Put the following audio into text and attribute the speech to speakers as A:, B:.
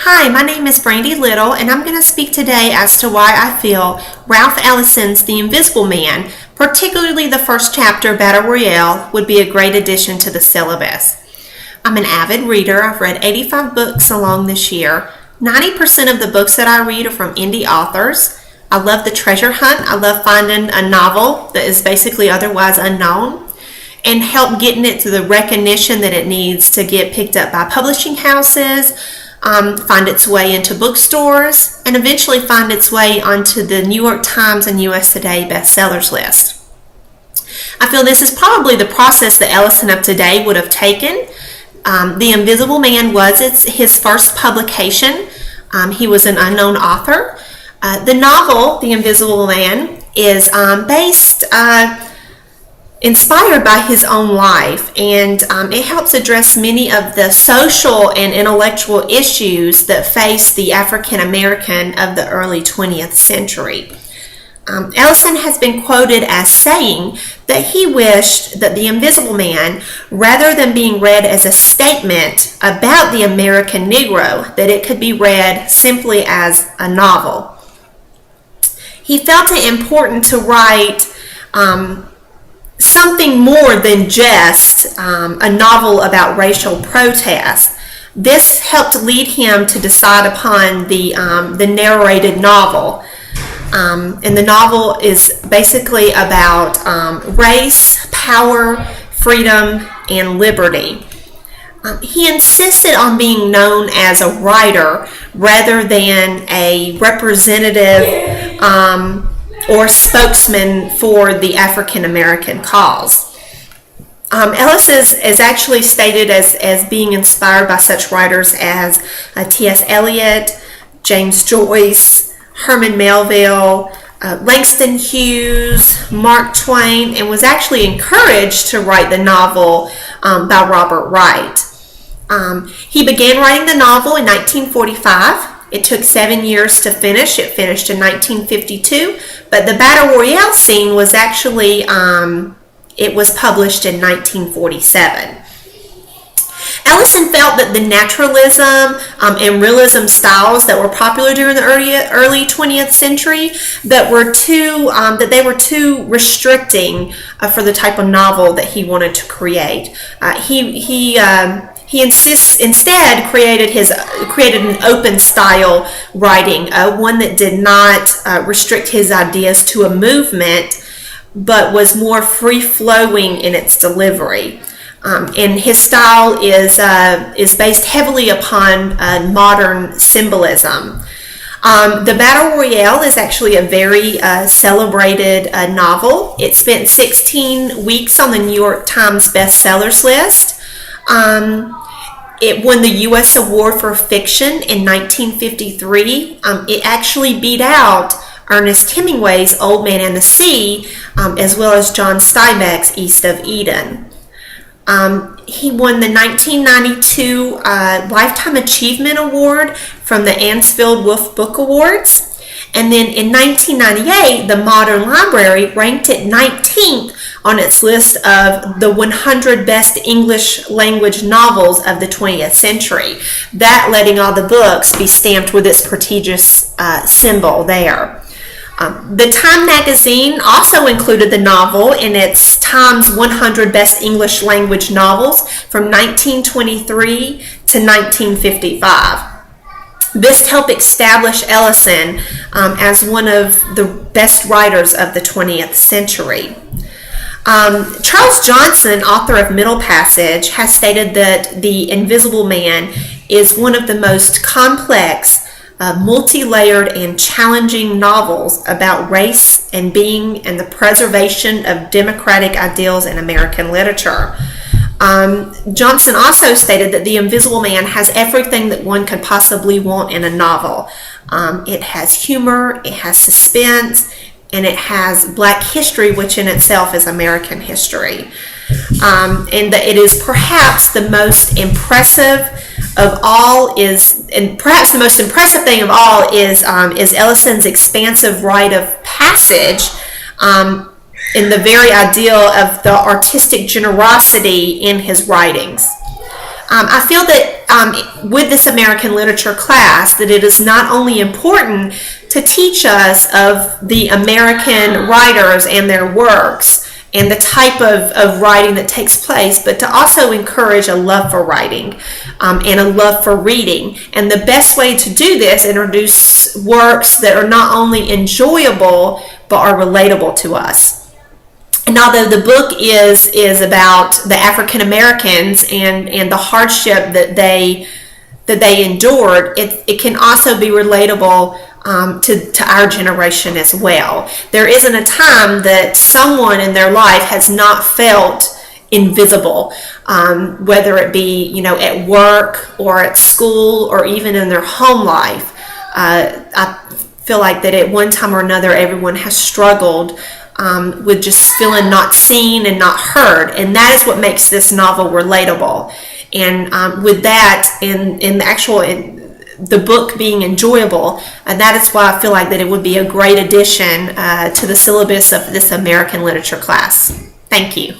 A: Hi, my name is Brandy Little, and I'm going to speak today as to why I feel Ralph Ellison's The Invisible Man, particularly the first chapter, Battle Royale, would be a great addition to the syllabus. I'm an avid reader. I've read 85 books along this year. 90% of the books that I read are from indie authors. I love the treasure hunt. I love finding a novel that is basically otherwise unknown and help getting it to the recognition that it needs to get picked up by publishing houses, find its way into bookstores, and eventually find its way onto the New York Times and USA Today bestsellers list. I feel this is probably the process that Ellison of today would have taken. The Invisible Man was his first publication. He was an unknown author. The novel, The Invisible Man, is inspired by his own life, and it helps address many of the social and intellectual issues that face the African American of the early 20th century. Ellison has been quoted as saying that he wished that The Invisible Man, rather than being read as a statement about the American Negro, that it could be read simply as a novel. He felt it important to write something more than just a novel about racial protest. This helped lead him to decide upon the narrated novel. And the novel is basically about race, power, freedom, and liberty. He insisted on being known as a writer rather than a representative or spokesman for the African American cause. Ellis is actually stated as being inspired by such writers as T.S. Eliot, James Joyce, Herman Melville, Langston Hughes, Mark Twain, and was actually encouraged to write the novel by Robert Wright. He began writing the novel in 1945. It took 7 years to finish. It finished in 1952, but the Battle Royale scene was actually, it was published in 1947. Ellison felt that the naturalism and realism styles that were popular during the early 20th century that they were too restricting for the type of novel that he wanted to create. He instead created an open style writing, one that did not restrict his ideas to a movement, but was more free-flowing in its delivery. And his style is based heavily upon modern symbolism. The Battle Royale is actually a very celebrated novel. It spent 16 weeks on the New York Times bestsellers list. It won the U.S. Award for Fiction in 1953. It actually beat out Ernest Hemingway's Old Man and the Sea, as well as John Steinbeck's East of Eden. He won the 1992 Lifetime Achievement Award from the Ansfield Wolf Book Awards. And then in 1998, the Modern Library ranked it 19th on its list of the 100 best English language novels of the 20th century. That letting all the books be stamped with its prestigious symbol there. The Time magazine also included the novel in its Times 100 Best English Language Novels from 1923 to 1955. This helped establish Ellison as one of the best writers of the 20th century. Charles Johnson, author of Middle Passage, has stated that The Invisible Man is one of the most complex, multi-layered and challenging novels about race and being and the preservation of democratic ideals in American literature. Johnson also stated that The Invisible Man has everything that one could possibly want in a novel. It has humor, it has suspense, and it has Black history, which in itself is American history. And that it is perhaps the most impressive of all perhaps the most impressive thing of all is Ellison's expansive rite of passage in the very ideal of the artistic generosity in his writings. I feel that with this American literature class that it is not only important to teach us of the American writers and their works and the type of writing that takes place, but to also encourage a love for writing and a love for reading. And the best way to do this, introduce works that are not only enjoyable, but are relatable to us. And although the book is about the African Americans and the hardship that they endured, it can also be relatable to our generation as well. There isn't a time that someone in their life has not felt invisible, whether it be at work or at school or even in their home life. I feel like that at one time or another everyone has struggled with just feeling not seen and not heard, and that is what makes this novel relatable. And with that, in the book being enjoyable, that is why I feel like that it would be a great addition to the syllabus of this American literature class. Thank you.